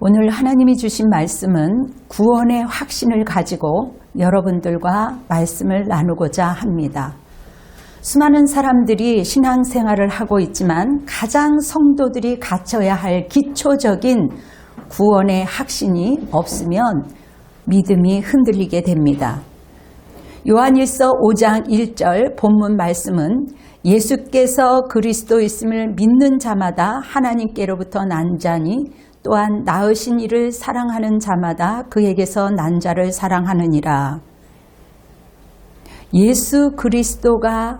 오늘 하나님이 주신 말씀은 구원의 확신을 가지고 여러분들과 말씀을 나누고자 합니다. 수많은 사람들이 신앙생활을 하고 있지만 가장 성도들이 갖춰야 할 기초적인 구원의 확신이 없으면 믿음이 흔들리게 됩니다. 요한일서 5장 1절 본문 말씀은 예수께서 그리스도이심을 믿는 자마다 하나님께로부터 난 자니 또한 낳으신 이를 사랑하는 자마다 그에게서 난 자를 사랑하느니라. 예수 그리스도가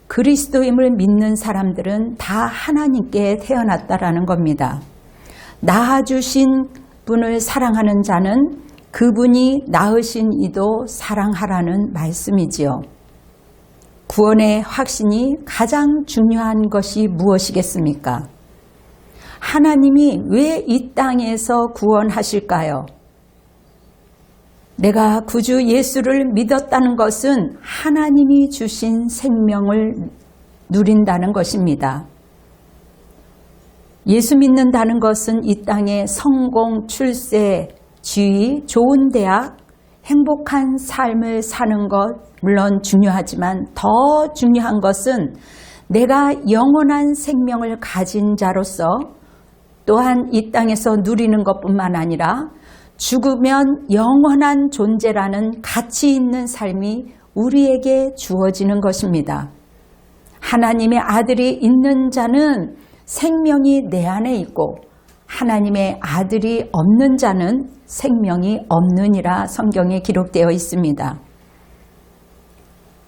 그리스도임을 믿는 사람들은 다 하나님께 태어났다라는 겁니다. 낳아주신 분을 사랑하는 자는 그분이 낳으신 이도 사랑하라는 말씀이지요. 구원의 확신이 가장 중요한 것이 무엇이겠습니까? 하나님이 왜 이 땅에서 구원하실까요? 내가 구주 예수를 믿었다는 것은 하나님이 주신 생명을 누린다는 것입니다. 예수 믿는다는 것은 이 땅에 성공, 출세, 지위, 좋은 대학, 행복한 삶을 사는 것 물론 중요하지만 더 중요한 것은 내가 영원한 생명을 가진 자로서 또한 이 땅에서 누리는 것뿐만 아니라 죽으면 영원한 존재라는 가치 있는 삶이 우리에게 주어지는 것입니다. 하나님의 아들이 있는 자는 생명이 내 안에 있고 하나님의 아들이 없는 자는 생명이 없느니라 성경에 기록되어 있습니다.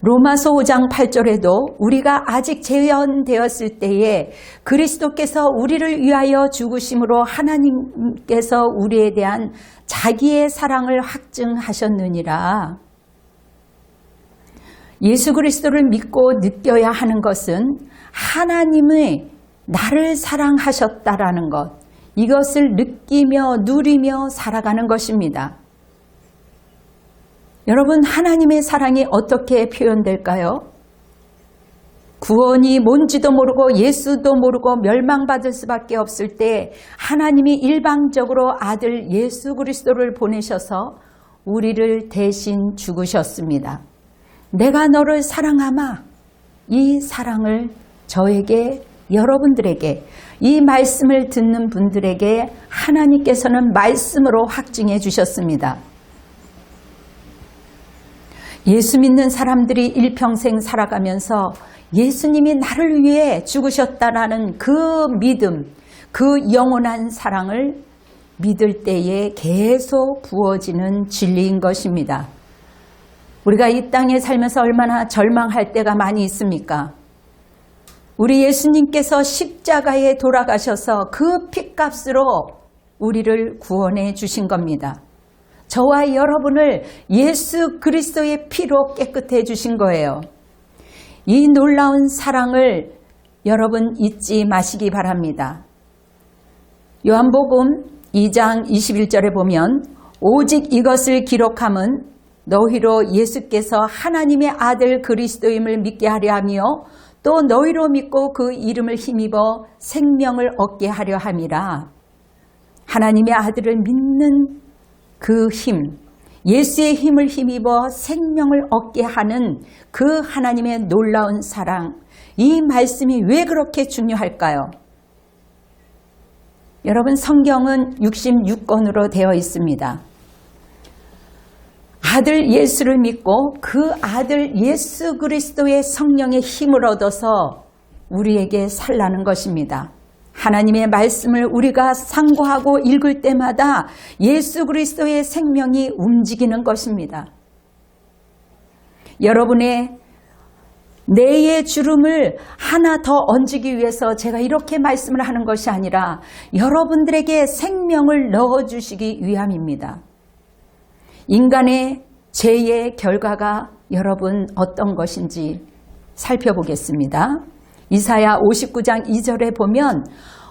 로마서 5장 8절에도 우리가 아직 재현되었을 때에 그리스도께서 우리를 위하여 죽으심으로 하나님께서 우리에 대한 자기의 사랑을 확증하셨느니라. 예수 그리스도를 믿고 느껴야 하는 것은 하나님의 나를 사랑하셨다라는 것, 이것을 느끼며 누리며 살아가는 것입니다. 여러분, 하나님의 사랑이 어떻게 표현될까요? 구원이 뭔지도 모르고 예수도 모르고 멸망받을 수밖에 없을 때 하나님이 일방적으로 아들 예수 그리스도를 보내셔서 우리를 대신 죽으셨습니다. 내가 너를 사랑하마. 이 사랑을 저에게, 여러분들에게, 이 말씀을 듣는 분들에게 하나님께서는 말씀으로 확증해 주셨습니다. 예수 믿는 사람들이 일평생 살아가면서 예수님이 나를 위해 죽으셨다라는 그 믿음, 그 영원한 사랑을 믿을 때에 계속 부어지는 진리인 것입니다. 우리가 이 땅에 살면서 얼마나 절망할 때가 많이 있습니까? 우리 예수님께서 십자가에 돌아가셔서 그 핏값으로 우리를 구원해 주신 겁니다. 저와 여러분을 예수 그리스도의 피로 깨끗해 주신 거예요. 이 놀라운 사랑을 여러분 잊지 마시기 바랍니다. 요한복음 2장 21절에 보면 오직 이것을 기록함은 너희로 예수께서 하나님의 아들 그리스도임을 믿게 하려 하며 또 너희로 믿고 그 이름을 힘입어 생명을 얻게 하려 함이라. 하나님의 아들을 믿는 그 힘, 예수의 힘을 힘입어 생명을 얻게 하는 그 하나님의 놀라운 사랑, 이 말씀이 왜 그렇게 중요할까요? 여러분, 성경은 66권으로 되어 있습니다. 아들 예수를 믿고 그 아들 예수 그리스도의 성령의 힘을 얻어서 우리에게 살라는 것입니다. 하나님의 말씀을 우리가 상고하고 읽을 때마다 예수 그리스도의 생명이 움직이는 것입니다. 여러분의 뇌의 주름을 하나 더 얹기 위해서 제가 이렇게 말씀을 하는 것이 아니라 여러분들에게 생명을 넣어주시기 위함입니다. 인간의 죄의 결과가 여러분 어떤 것인지 살펴보겠습니다. 이사야 59장 2절에 보면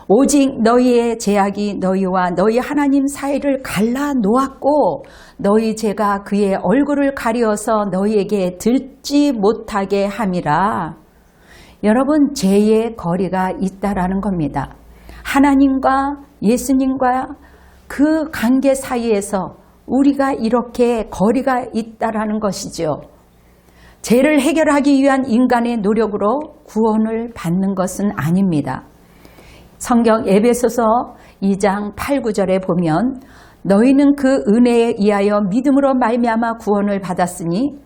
오직 너희의 죄악이 너희와 너희 하나님 사이를 갈라 놓았고 너희 죄가 그의 얼굴을 가리어서 너희에게 듣지 못하게 함이라. 여러분, 죄의 거리가 있다라는 겁니다. 하나님과 예수님과 그 관계 사이에서 우리가 이렇게 거리가 있다라는 것이죠. 죄를 해결하기 위한 인간의 노력으로 구원을 받는 것은 아닙니다. 성경 에베소서 2장 8, 9절에 보면 너희는 그 은혜에 의하여 믿음으로 말미암아 구원을 받았으니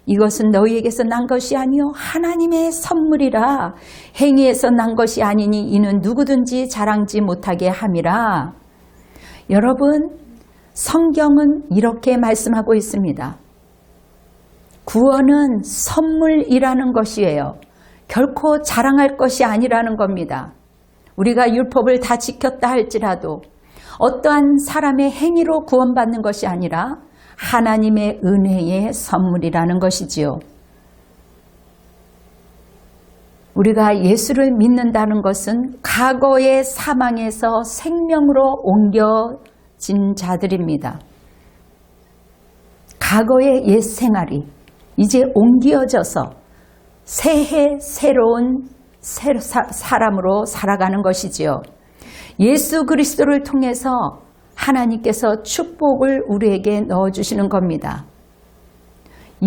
이것은 너희에게서 난 것이 아니요 하나님의 선물이라. 행위에서 난 것이 아니니 이는 누구든지 자랑지 못하게 함이라. 여러분, 성경은 이렇게 말씀하고 있습니다. 구원은 선물이라는 것이에요. 결코 자랑할 것이 아니라는 겁니다. 우리가 율법을 다 지켰다 할지라도 어떠한 사람의 행위로 구원받는 것이 아니라 하나님의 은혜의 선물이라는 것이지요. 우리가 예수를 믿는다는 것은 과거의 사망에서 생명으로 옮겨진 자들입니다. 과거의 옛 생활이 이제 옮겨져서 새해 새로운 사람으로 살아가는 것이지요. 예수 그리스도를 통해서 하나님께서 축복을 우리에게 넣어주시는 겁니다.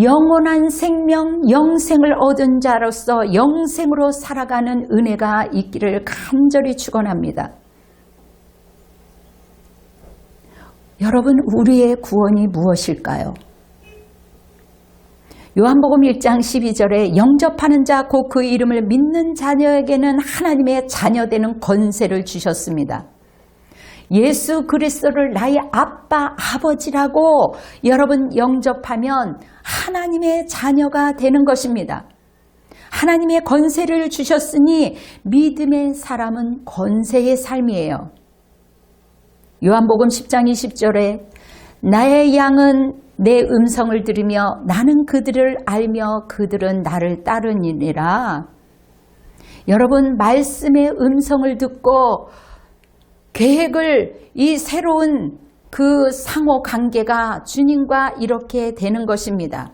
영원한 생명, 영생을 얻은 자로서 영생으로 살아가는 은혜가 있기를 간절히 축원합니다. 여러분, 우리의 구원이 무엇일까요? 요한복음 1장 12절에 영접하는 자 곧 그 이름을 믿는 자녀에게는 하나님의 자녀되는 권세를 주셨습니다. 예수 그리스도를 나의 아빠, 아버지라고 여러분 영접하면 하나님의 자녀가 되는 것입니다. 하나님의 권세를 주셨으니 믿음의 사람은 권세의 삶이에요. 요한복음 10장 20절에 나의 양은 내 음성을 들으며 나는 그들을 알며 그들은 나를 따르니라. 여러분, 말씀의 음성을 듣고 계획을, 이 새로운 그 상호 관계가 주님과 이렇게 되는 것입니다.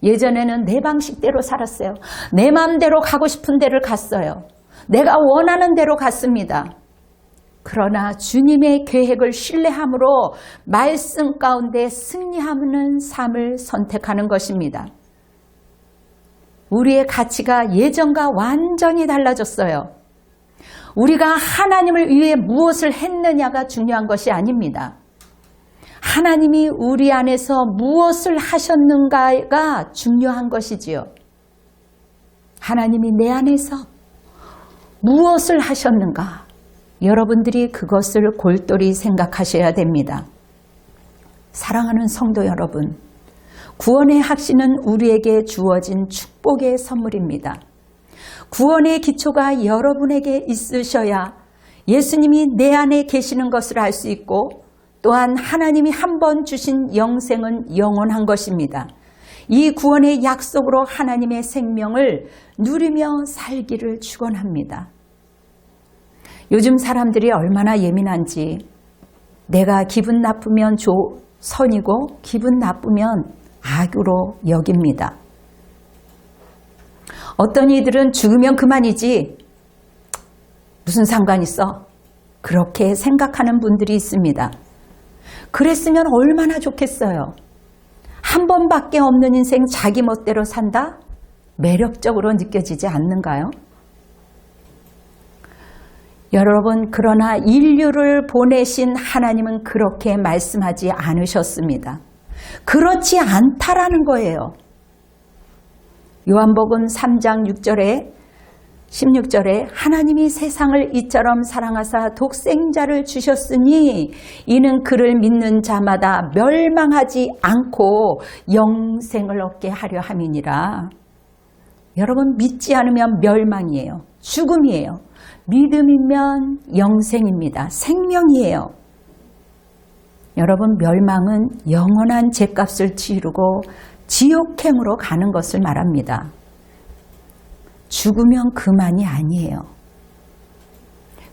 예전에는 내 방식대로 살았어요. 내 마음대로 가고 싶은 데를 갔어요. 내가 원하는 대로 갔습니다. 그러나 주님의 계획을 신뢰함으로 말씀 가운데 승리하는 삶을 선택하는 것입니다. 우리의 가치가 예전과 완전히 달라졌어요. 우리가 하나님을 위해 무엇을 했느냐가 중요한 것이 아닙니다. 하나님이 우리 안에서 무엇을 하셨는가가 중요한 것이지요. 하나님이 내 안에서 무엇을 하셨는가? 여러분들이 그것을 골똘히 생각하셔야 됩니다. 사랑하는 성도 여러분, 구원의 확신은 우리에게 주어진 축복의 선물입니다. 구원의 기초가 여러분에게 있으셔야 예수님이 내 안에 계시는 것을 알 수 있고 또한 하나님이 한 번 주신 영생은 영원한 것입니다. 이 구원의 약속으로 하나님의 생명을 누리며 살기를 축원합니다. 요즘 사람들이 얼마나 예민한지 내가 기분 나쁘면 선이고 기분 나쁘면 악으로 여깁니다. 어떤 이들은 죽으면 그만이지 무슨 상관 있어? 그렇게 생각하는 분들이 있습니다. 그랬으면 얼마나 좋겠어요. 한 번밖에 없는 인생 자기 멋대로 산다? 매력적으로 느껴지지 않는가요? 여러분, 그러나 인류를 보내신 하나님은 그렇게 말씀하지 않으셨습니다. 그렇지 않다라는 거예요. 요한복음 3장 16절에 하나님이 세상을 이처럼 사랑하사 독생자를 주셨으니 이는 그를 믿는 자마다 멸망하지 않고 영생을 얻게 하려 함이니라. 여러분, 믿지 않으면 멸망이에요. 죽음이에요. 믿음이면 영생입니다. 생명이에요. 여러분, 멸망은 영원한 죗값을 치르고 지옥행으로 가는 것을 말합니다. 죽으면 그만이 아니에요.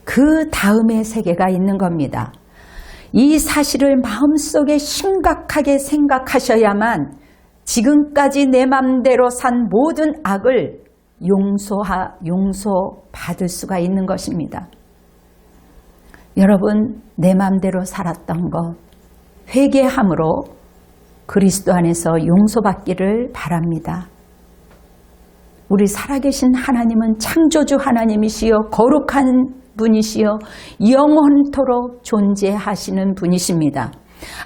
그 다음의 세계가 있는 겁니다. 이 사실을 마음속에 심각하게 생각하셔야만 지금까지 내 맘대로 산 모든 악을 용서받을 수가 있는 것입니다. 여러분, 내 마음대로 살았던 것 회개함으로 그리스도 안에서 용서받기를 바랍니다. 우리 살아계신 하나님은 창조주 하나님이시여 거룩한 분이시여 영원토록 존재하시는 분이십니다.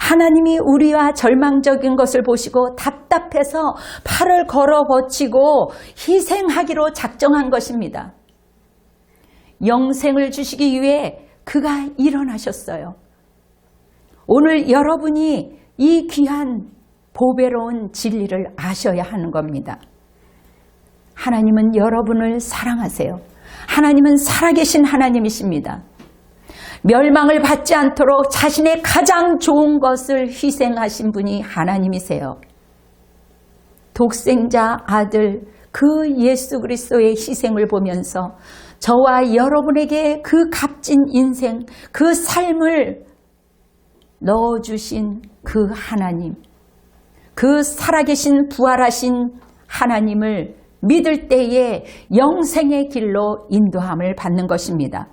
하나님이 우리와 절망적인 것을 보시고 답답해서 팔을 걸어 버티고 희생하기로 작정한 것입니다. 영생을 주시기 위해 그가 일어나셨어요. 오늘 여러분이 이 귀한 보배로운 진리를 아셔야 하는 겁니다. 하나님은 여러분을 사랑하세요. 하나님은 살아계신 하나님이십니다. 멸망을 받지 않도록 자신의 가장 좋은 것을 희생하신 분이 하나님이세요. 독생자 아들 그 예수 그리스도의 희생을 보면서 저와 여러분에게 그 값진 인생, 그 삶을 넣어주신 그 하나님, 그 살아계신 부활하신 하나님을 믿을 때에 영생의 길로 인도함을 받는 것입니다.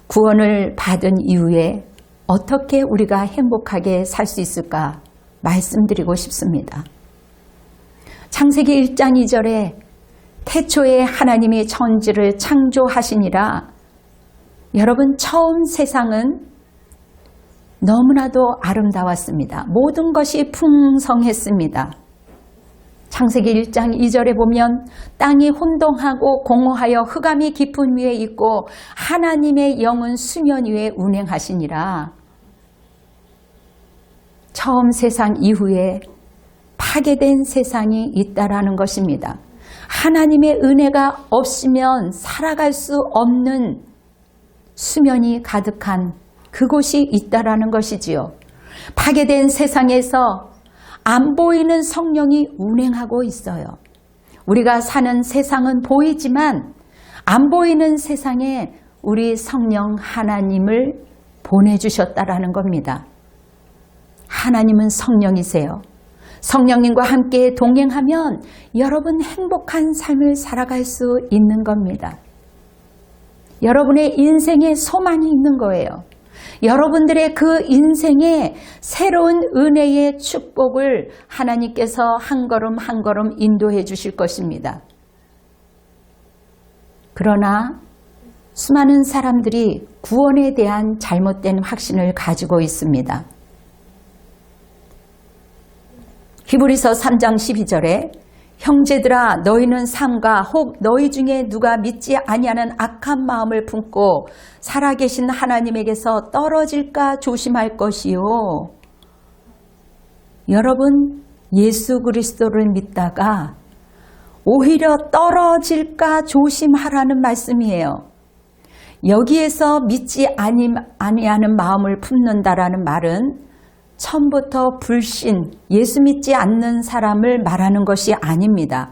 구원을 받은 이후에 어떻게 우리가 행복하게 살 수 있을까 말씀드리고 싶습니다. 창세기 1장 2절에 태초에 하나님이 천지를 창조하시니라. 여러분, 처음 세상은 너무나도 아름다웠습니다. 모든 것이 풍성했습니다. 창세기 1장 2절에 보면 땅이 혼동하고 공허하여 흑암이 깊은 위에 있고 하나님의 영은 수면 위에 운행하시니라. 처음 세상 이후에 파괴된 세상이 있다라는 것입니다. 하나님의 은혜가 없으면 살아갈 수 없는 수면이 가득한 그곳이 있다라는 것이지요. 파괴된 세상에서 안 보이는 성령이 운행하고 있어요. 우리가 사는 세상은 보이지만 안 보이는 세상에 우리 성령 하나님을 보내주셨다라는 겁니다. 하나님은 성령이세요. 성령님과 함께 동행하면 여러분 행복한 삶을 살아갈 수 있는 겁니다. 여러분의 인생에 소망이 있는 거예요. 여러분들의 그 인생에 새로운 은혜의 축복을 하나님께서 한 걸음 한 걸음 인도해 주실 것입니다. 그러나 수많은 사람들이 구원에 대한 잘못된 확신을 가지고 있습니다. 히브리서 3장 12절에 형제들아 너희는 삼가 혹 너희 중에 누가 믿지 아니하는 악한 마음을 품고 살아계신 하나님에게서 떨어질까 조심할 것이요. 여러분, 예수 그리스도를 믿다가 오히려 떨어질까 조심하라는 말씀이에요. 여기에서 믿지 아니하는 마음을 품는다라는 말은 처음부터 불신, 예수 믿지 않는 사람을 말하는 것이 아닙니다.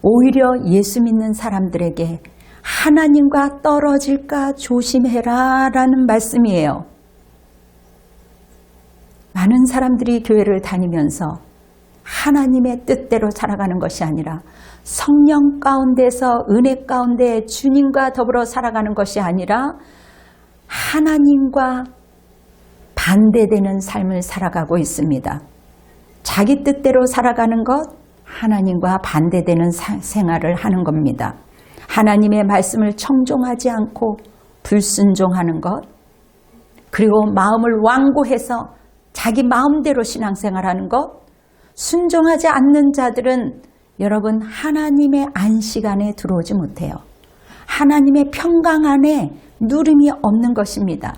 오히려 예수 믿는 사람들에게 하나님과 떨어질까 조심해라 라는 말씀이에요. 많은 사람들이 교회를 다니면서 하나님의 뜻대로 살아가는 것이 아니라 성령 가운데서 은혜 가운데 주님과 더불어 살아가는 것이 아니라 하나님과 반대되는 삶을 살아가고 있습니다. 자기 뜻대로 살아가는 것, 하나님과 반대되는 생활을 하는 겁니다. 하나님의 말씀을 청종하지 않고 불순종하는 것, 그리고 마음을 완고해서 자기 마음대로 신앙생활하는 것, 순종하지 않는 자들은 여러분 하나님의 안식 안에 들어오지 못해요. 하나님의 평강 안에 누림이 없는 것입니다.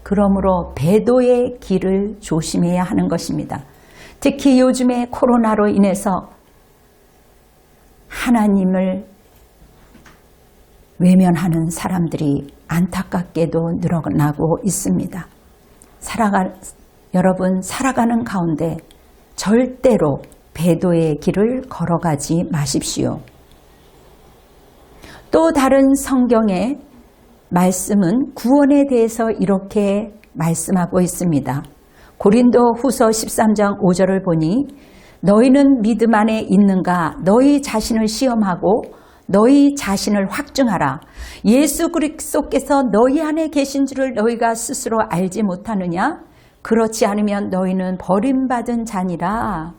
그러므로 배도의 길을 조심해야 하는 것입니다. 특히 요즘에 코로나로 인해서 하나님을 외면하는 사람들이 안타깝게도 늘어나고 있습니다. 여러분 살아가는 가운데 절대로 배도의 길을 걸어가지 마십시오. 또 다른 성경의 말씀은 구원에 대해서 이렇게 말씀하고 있습니다. 고린도 후서 13장 5절을 보니 너희는 믿음 안에 있는가 너희 자신을 시험하고 너희 자신을 확증하라. 예수 그리스도께서 너희 안에 계신 줄을 너희가 스스로 알지 못하느냐? 그렇지 않으면 너희는 버림받은 자니라.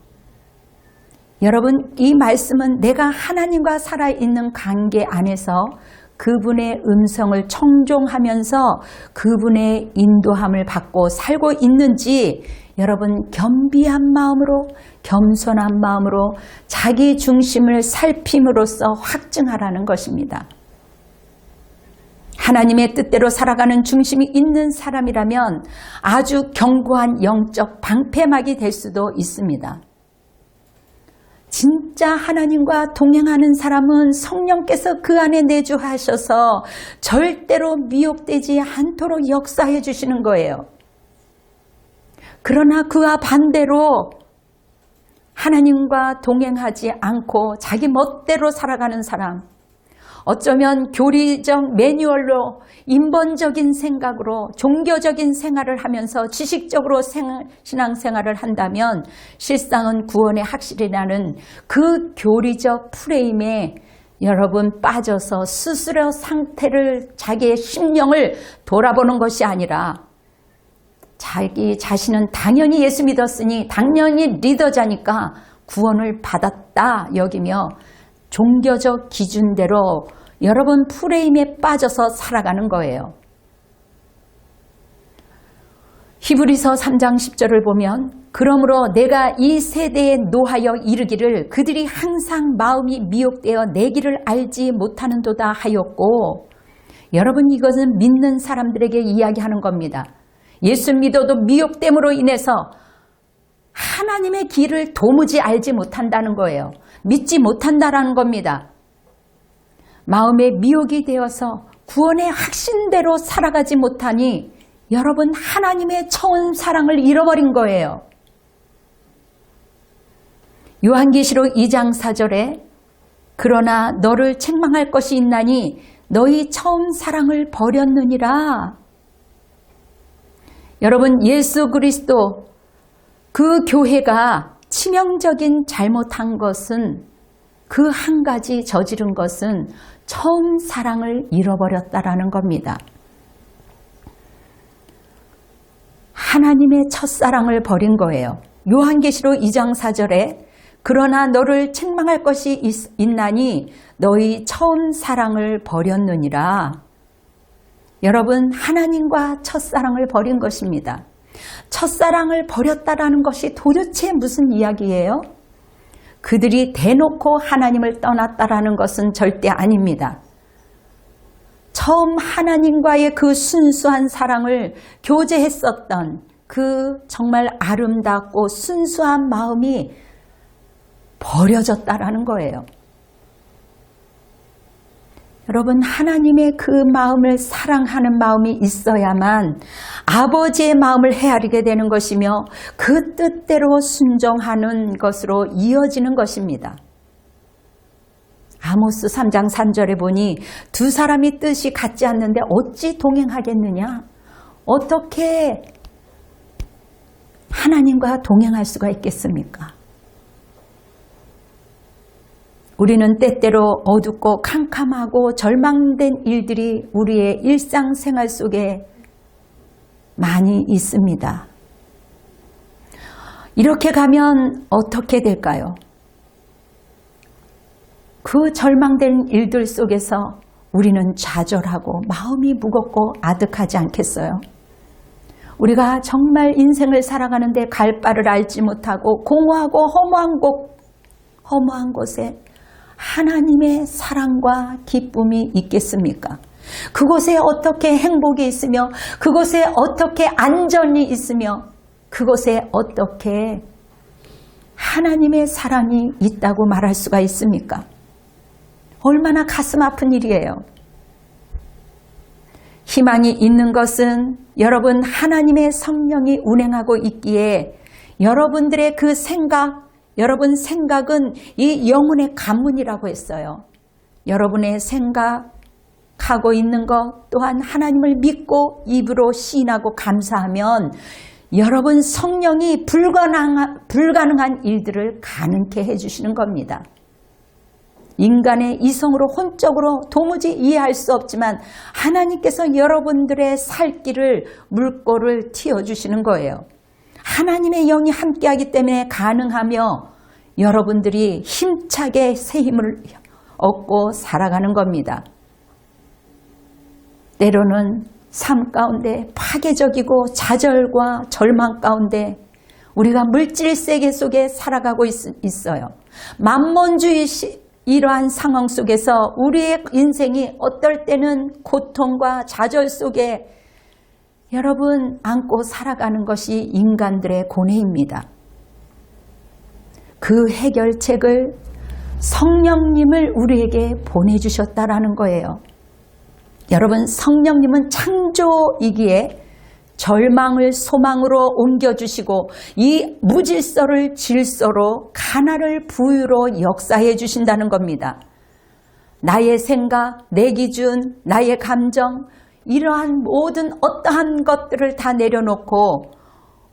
여러분, 이 말씀은 내가 하나님과 살아있는 관계 안에서 그분의 음성을 청종하면서 그분의 인도함을 받고 살고 있는지 여러분 겸비한 마음으로, 겸손한 마음으로 자기 중심을 살핌으로써 확증하라는 것입니다. 하나님의 뜻대로 살아가는 중심이 있는 사람이라면 아주 견고한 영적 방패막이 될 수도 있습니다. 진짜 하나님과 동행하는 사람은 성령께서 그 안에 내주하셔서 절대로 미혹되지 않도록 역사해 주시는 거예요. 그러나 그와 반대로 하나님과 동행하지 않고 자기 멋대로 살아가는 사람, 어쩌면 교리적 매뉴얼로 인본적인 생각으로 종교적인 생활을 하면서 지식적으로 신앙생활을 한다면 실상은 구원의 확실이라는 그 교리적 프레임에 여러분 빠져서 스스로 상태를, 자기의 심령을 돌아보는 것이 아니라 자기 자신은 당연히 예수 믿었으니 당연히 리더자니까 구원을 받았다 여기며 종교적 기준대로 여러분 프레임에 빠져서 살아가는 거예요. 히브리서 3장 10절을 보면 그러므로 내가 이 세대에 노하여 이르기를 그들이 항상 마음이 미혹되어 내 길을 알지 못하는도다 하였고, 여러분 이것은 믿는 사람들에게 이야기하는 겁니다. 예수 믿어도 미혹됨으로 인해서 하나님의 길을 도무지 알지 못한다는 거예요. 믿지 못한다라는 겁니다. 마음에 미혹이 되어서 구원의 확신대로 살아가지 못하니 여러분 하나님의 처음 사랑을 잃어버린 거예요. 요한계시록 2장 4절에 그러나 너를 책망할 것이 있나니 너희 처음 사랑을 버렸느니라. 여러분 예수 그리스도 그 교회가 치명적인 잘못한 것은 그 한 가지 저지른 것은 처음 사랑을 잃어버렸다라는 겁니다. 하나님의 첫사랑을 버린 거예요. 요한계시록 2장 4절에 그러나 너를 책망할 것이 있나니 너희 처음 사랑을 버렸느니라. 여러분 하나님과 첫사랑을 버린 것입니다. 첫사랑을 버렸다라는 것이 도대체 무슨 이야기예요? 그들이 대놓고 하나님을 떠났다라는 것은 절대 아닙니다. 처음 하나님과의 그 순수한 사랑을 교제했었던 그 정말 아름답고 순수한 마음이 버려졌다라는 거예요. 여러분 하나님의 그 마음을 사랑하는 마음이 있어야만 아버지의 마음을 헤아리게 되는 것이며 그 뜻대로 순종하는 것으로 이어지는 것입니다. 아모스 3장 3절에 보니 두 사람이 뜻이 같지 않는데 어찌 동행하겠느냐? 어떻게 하나님과 동행할 수가 있겠습니까? 우리는 때때로 어둡고 캄캄하고 절망된 일들이 우리의 일상생활 속에 많이 있습니다. 이렇게 가면 어떻게 될까요? 그 절망된 일들 속에서 우리는 좌절하고 마음이 무겁고 아득하지 않겠어요? 우리가 정말 인생을 살아가는데 갈 바를 알지 못하고 공허하고 허무한 곳에 하나님의 사랑과 기쁨이 있겠습니까? 그곳에 어떻게 행복이 있으며 그곳에 어떻게 안전이 있으며 그곳에 어떻게 하나님의 사랑이 있다고 말할 수가 있습니까? 얼마나 가슴 아픈 일이에요. 희망이 있는 것은 여러분 하나님의 성령이 운행하고 있기에 여러분들의 그 생각, 여러분 생각은 이 영혼의 관문이라고 했어요. 여러분의 생각하고 있는 것 또한 하나님을 믿고 입으로 시인하고 감사하면 여러분 성령이 불가능한 일들을 가능케 해주시는 겁니다. 인간의 이성으로 혼적으로 도무지 이해할 수 없지만 하나님께서 여러분들의 살 길을 물꼬를 틔워주시는 거예요. 하나님의 영이 함께하기 때문에 가능하며 여러분들이 힘차게 새 힘을 얻고 살아가는 겁니다. 때로는 삶 가운데 파괴적이고 좌절과 절망 가운데 우리가 물질 세계 속에 살아가고 있어요. 만몬주의 이러한 상황 속에서 우리의 인생이 어떨 때는 고통과 좌절 속에 여러분 안고 살아가는 것이 인간들의 고뇌입니다. 그 해결책을 성령님을 우리에게 보내주셨다라는 거예요. 여러분, 성령님은 창조이기에 절망을 소망으로 옮겨주시고 이 무질서를 질서로 가난을 부유로 역사해 주신다는 겁니다. 나의 생각, 내 기준, 나의 감정, 이러한 모든 어떠한 것들을 다 내려놓고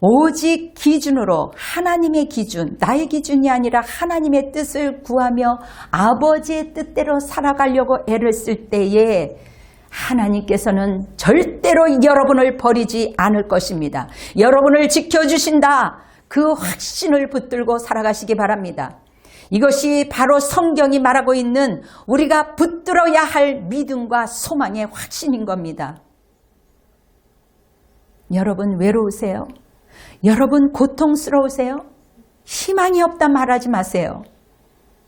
오직 기준으로 하나님의 기준, 나의 기준이 아니라 하나님의 뜻을 구하며 아버지의 뜻대로 살아가려고 애를 쓸 때에 하나님께서는 절대로 여러분을 버리지 않을 것입니다. 여러분을 지켜주신다. 그 확신을 붙들고 살아가시기 바랍니다. 이것이 바로 성경이 말하고 있는 우리가 붙들어야 할 믿음과 소망의 확신인 겁니다. 여러분 외로우세요? 여러분 고통스러우세요? 희망이 없다 말하지 마세요.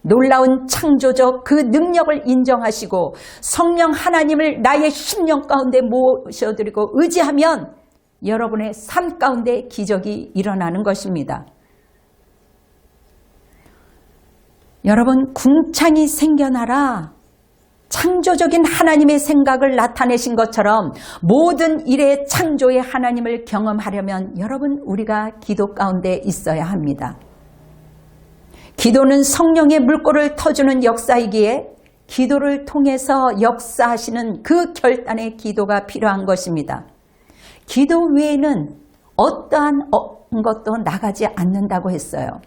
놀라운 창조적 그 능력을 인정하시고 성령 하나님을 나의 심령 가운데 모셔드리고 의지하면 여러분의 삶 가운데 기적이 일어나는 것입니다. 여러분, 궁창이 생겨나라. 창조적인 하나님의 생각을 나타내신 것처럼 모든 일의 창조의 하나님을 경험하려면 여러분, 우리가 기도 가운데 있어야 합니다. 기도는 성령의 물꼬를 터주는 역사이기에 기도를 통해서 역사하시는 그 결단의 기도가 필요한 것입니다. 기도 외에는 어떠한 것도 나가지 않는다고 했어요.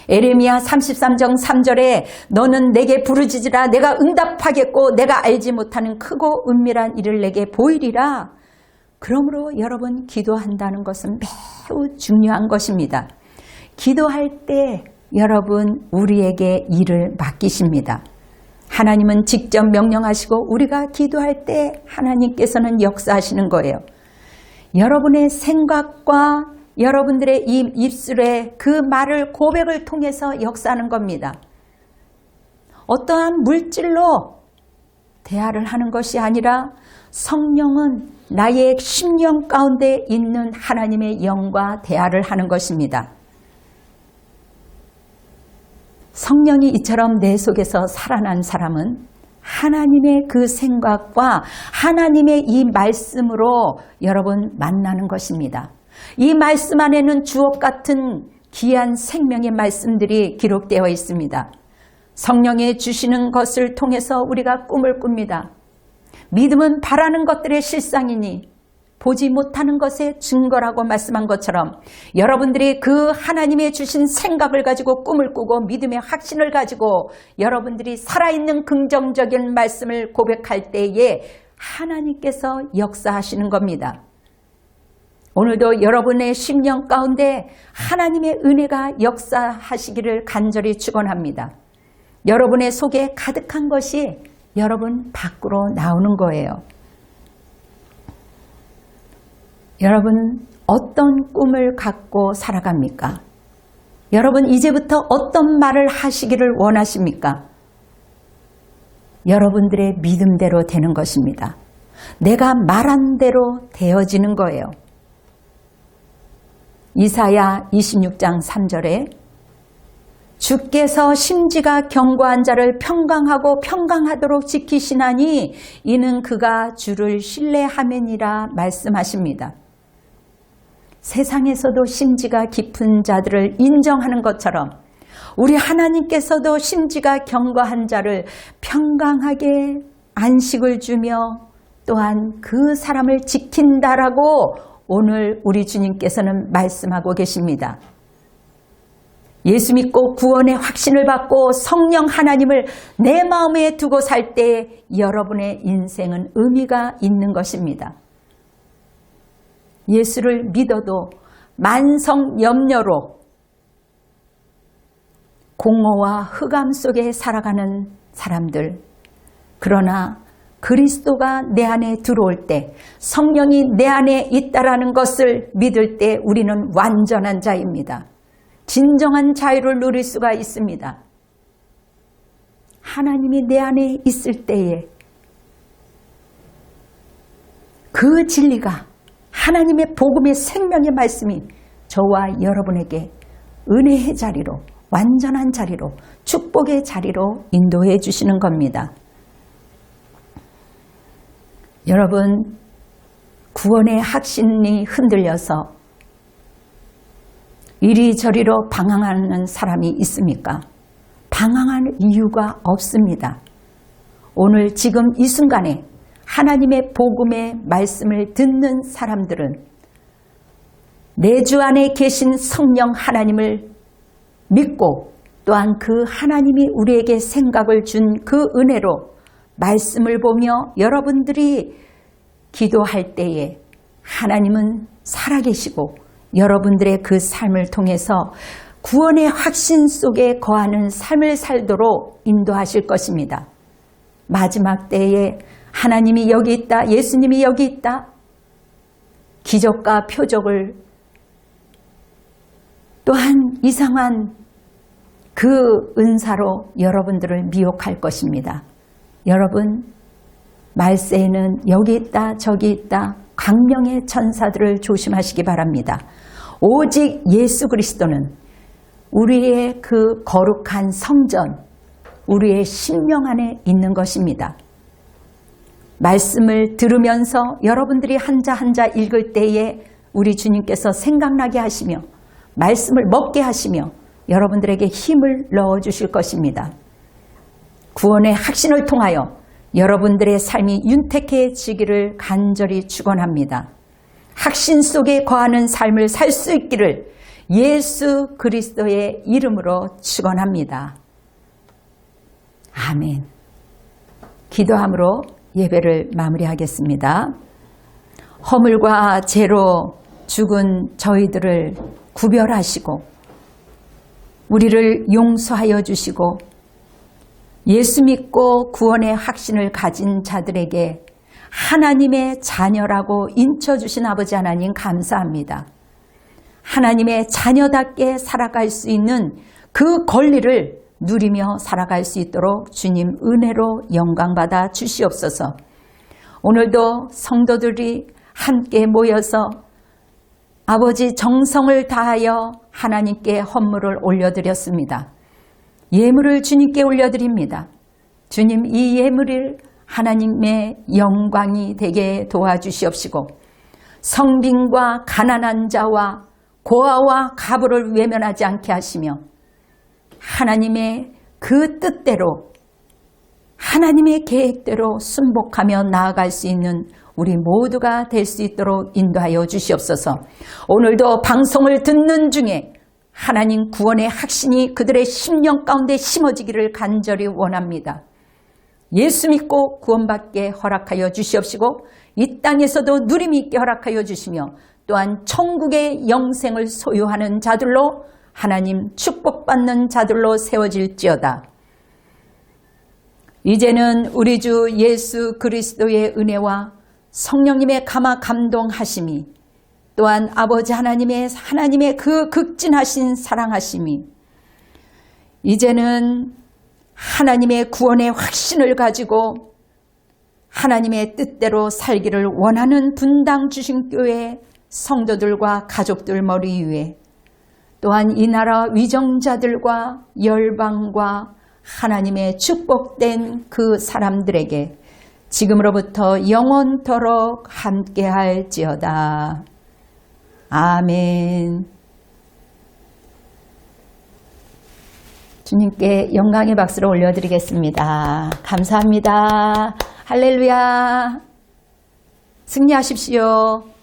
에레미야 33장 3절에 너는 내게 부르짖으라 내가 응답하겠고 내가 알지 못하는 크고 은밀한 일을 내게 보이리라. 그러므로 여러분, 기도한다는 것은 매우 중요한 것입니다. 기도할 때 여러분 우리에게 일을 맡기십니다. 하나님은 직접 명령하시고 우리가 기도할 때 하나님께서는 역사하시는 거예요. 여러분의 생각과 여러분들의 이 입술에 그 말을 고백을 통해서 역사하는 겁니다. 어떠한 물질로 대화를 하는 것이 아니라 성령은 나의 심령 가운데 있는 하나님의 영과 대화를 하는 것입니다. 성령이 이처럼 내 속에서 살아난 사람은 하나님의 그 생각과 하나님의 이 말씀으로 여러분 만나는 것입니다. 이 말씀 안에는 주옥 같은 귀한 생명의 말씀들이 기록되어 있습니다. 성령이 주시는 것을 통해서 우리가 꿈을 꿉니다. 믿음은 바라는 것들의 실상이니 보지 못하는 것의 증거라고 말씀한 것처럼 여러분들이 그 하나님의 주신 생각을 가지고 꿈을 꾸고 믿음의 확신을 가지고 여러분들이 살아있는 긍정적인 말씀을 고백할 때에 하나님께서 역사하시는 겁니다. 오늘도 여러분의 심령 가운데 하나님의 은혜가 역사하시기를 간절히 축원합니다. 여러분의 속에 가득한 것이 여러분 밖으로 나오는 거예요. 여러분, 어떤 꿈을 갖고 살아갑니까? 여러분, 이제부터 어떤 말을 하시기를 원하십니까? 여러분들의 믿음대로 되는 것입니다. 내가 말한 대로 되어지는 거예요. 이사야 26장 3절에 주께서 심지가 견고한 자를 평강하고 평강하도록 지키시나니 이는 그가 주를 신뢰함이니라 말씀하십니다. 세상에서도 심지가 깊은 자들을 인정하는 것처럼 우리 하나님께서도 심지가 견고한 자를 평강하게 안식을 주며 또한 그 사람을 지킨다라고 오늘 우리 주님께서는 말씀하고 계십니다. 예수 믿고 구원의 확신을 받고 성령 하나님을 내 마음에 두고 살 때 여러분의 인생은 의미가 있는 것입니다. 예수를 믿어도 만성염려로 공허와 흑암 속에 살아가는 사람들, 그러나 그리스도가 내 안에 들어올 때, 성령이 내 안에 있다라는 것을 믿을 때 우리는 완전한 자입니다. 진정한 자유를 누릴 수가 있습니다. 하나님이 내 안에 있을 때에 그 진리가, 하나님의 복음의 생명의 말씀이 저와 여러분에게 은혜의 자리로, 완전한 자리로, 축복의 자리로 인도해 주시는 겁니다. 여러분, 구원의 확신이 흔들려서 이리저리로 방황하는 사람이 있습니까? 방황할 이유가 없습니다. 오늘 지금 이 순간에 하나님의 복음의 말씀을 듣는 사람들은 내 주 안에 계신 성령 하나님을 믿고, 또한 그 하나님이 우리에게 생각을 준 그 은혜로 말씀을 보며 여러분들이 기도할 때에 하나님은 살아계시고 여러분들의 그 삶을 통해서 구원의 확신 속에 거하는 삶을 살도록 인도하실 것입니다. 마지막 때에 하나님이 여기 있다, 예수님이 여기 있다, 기적과 표적을, 또한 이상한 그 은사로 여러분들을 미혹할 것입니다. 여러분, 말세에는 여기 있다, 저기 있다, 광명의 천사들을 조심하시기 바랍니다. 오직 예수 그리스도는 우리의 그 거룩한 성전, 우리의 심령 안에 있는 것입니다. 말씀을 들으면서 여러분들이 한자 한자 읽을 때에 우리 주님께서 생각나게 하시며 말씀을 먹게 하시며 여러분들에게 힘을 넣어주실 것입니다. 구원의 확신을 통하여 여러분들의 삶이 윤택해지기를 간절히 축원합니다. 확신 속에 거하는 삶을 살 수 있기를 예수 그리스도의 이름으로 축원합니다. 아멘. 기도함으로 예배를 마무리하겠습니다. 허물과 죄로 죽은 저희들을 구별하시고 우리를 용서하여 주시고 예수 믿고 구원의 확신을 가진 자들에게 하나님의 자녀라고 인쳐주신 아버지 하나님 감사합니다. 하나님의 자녀답게 살아갈 수 있는 그 권리를 누리며 살아갈 수 있도록 주님 은혜로 영광받아 주시옵소서. 오늘도 성도들이 함께 모여서 아버지 정성을 다하여 하나님께 헌물을 올려드렸습니다. 예물을 주님께 올려드립니다. 주님, 이 예물을 하나님의 영광이 되게 도와주시옵시고 성빈과 가난한 자와 고아와 가부를 외면하지 않게 하시며 하나님의 그 뜻대로 하나님의 계획대로 순복하며 나아갈 수 있는 우리 모두가 될 수 있도록 인도하여 주시옵소서. 오늘도 방송을 듣는 중에 하나님 구원의 확신이 그들의 심령 가운데 심어지기를 간절히 원합니다. 예수 믿고 구원받게 허락하여 주시옵시고 이 땅에서도 누림 있게 허락하여 주시며 또한 천국의 영생을 소유하는 자들로 하나님 축복받는 자들로 세워질지어다. 이제는 우리 주 예수 그리스도의 은혜와 성령님의 감화 감동하심이 또한 아버지 하나님의 그 극진하신 사랑하심이 이제는 하나님의 구원의 확신을 가지고 하나님의 뜻대로 살기를 원하는 분당 주신교회 성도들과 가족들 머리 위에 또한 이 나라 위정자들과 열방과 하나님의 축복된 그 사람들에게 지금으로부터 영원토록 함께할지어다. 아멘. 주님께 영광의 박수를 올려드리겠습니다. 감사합니다. 할렐루야. 승리하십시오.